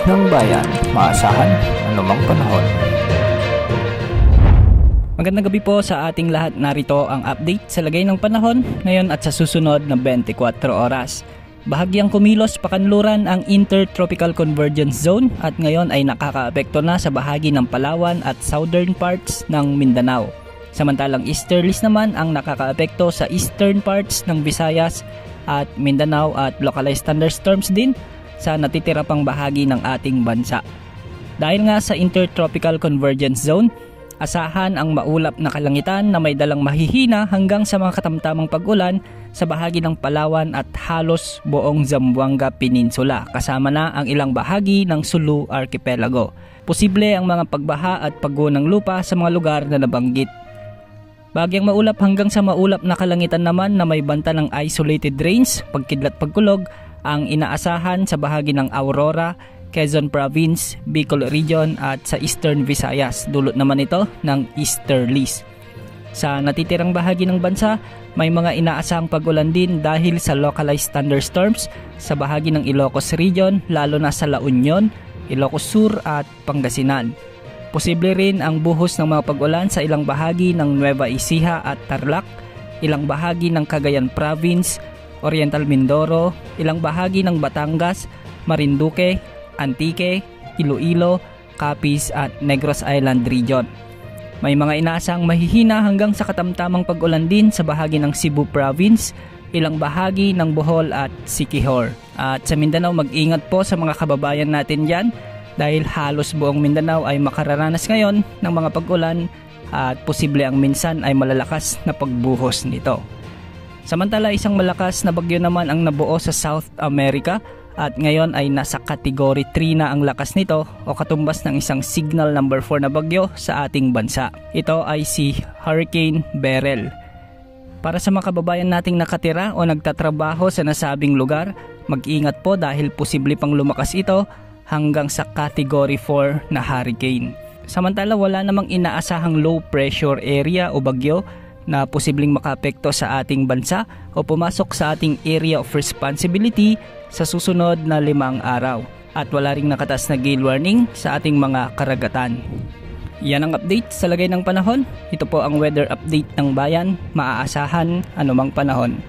ng bayan, maasahan anumang panahon. Magandang gabi po sa ating lahat. Narito ang update sa lagay ng panahon ngayon at sa susunod na 24 oras. Bahagyang kumilos pakanluran ang Intertropical Convergence Zone at ngayon ay nakakaapekto na sa bahagi ng Palawan at southern parts ng Mindanao. Samantalang easterlies naman ang nakakaapekto sa eastern parts ng Visayas at Mindanao at localized thunderstorms din sa natitira pang bahagi ng ating bansa. Dahil nga sa Intertropical Convergence Zone, asahan ang maulap na kalangitan na may dalang mahihina hanggang sa mga katamtamang pag-ulan sa bahagi ng Palawan at halos buong Zamboanga Peninsula, kasama na ang ilang bahagi ng Sulu Archipelago. Posible ang mga pagbaha at pagguho ng lupa sa mga lugar na nabanggit. Bahagyang maulap hanggang sa maulap na kalangitan naman na may banta ng isolated rains, pagkidlat pagkulog ang inaasahan sa bahagi ng Aurora, Quezon Province, Bicol Region at sa Eastern Visayas. Dulot naman ito ng easterlies. Sa natitirang bahagi ng bansa, may mga inaasahang pag-ulan din dahil sa localized thunderstorms sa bahagi ng Ilocos Region, lalo na sa La Union, Ilocos Sur at Pangasinan. Posible rin ang buhos ng mga pag-ulan sa ilang bahagi ng Nueva Ecija at Tarlac, ilang bahagi ng Cagayan Province, Oriental Mindoro, ilang bahagi ng Batangas, Marinduque, Antique, Iloilo, Capiz at Negros Island Region. May mga inaasahang mahihina hanggang sa katamtamang pag-ulan din sa bahagi ng Cebu Province, ilang bahagi ng Bohol at Siquijor. At sa Mindanao, mag-ingat po sa mga kababayan natin dyan dahil halos buong Mindanao ay makararanas ngayon ng mga pag-ulan at posible ang minsan ay malalakas na pagbuhos nito. Samantala, isang malakas na bagyo naman ang nabuo sa South America at ngayon ay nasa Category 3 na ang lakas nito o katumbas ng isang Signal number 4 na bagyo sa ating bansa. Ito ay si Hurricane Beryl. Para sa mga kababayan nating nakatira o nagtatrabaho sa nasabing lugar, mag-ingat po dahil posible pang lumakas ito hanggang sa Category 4 na hurricane. Samantala, wala namang inaasahang low pressure area o bagyo na posibleng makaapekto sa ating bansa o pumasok sa ating area of responsibility sa susunod na 5 araw. At wala ring nakatas na gale warning sa ating mga karagatan. Yan ang update sa lagay ng panahon. Ito po ang weather update ng bayan, maaasahan anumang panahon.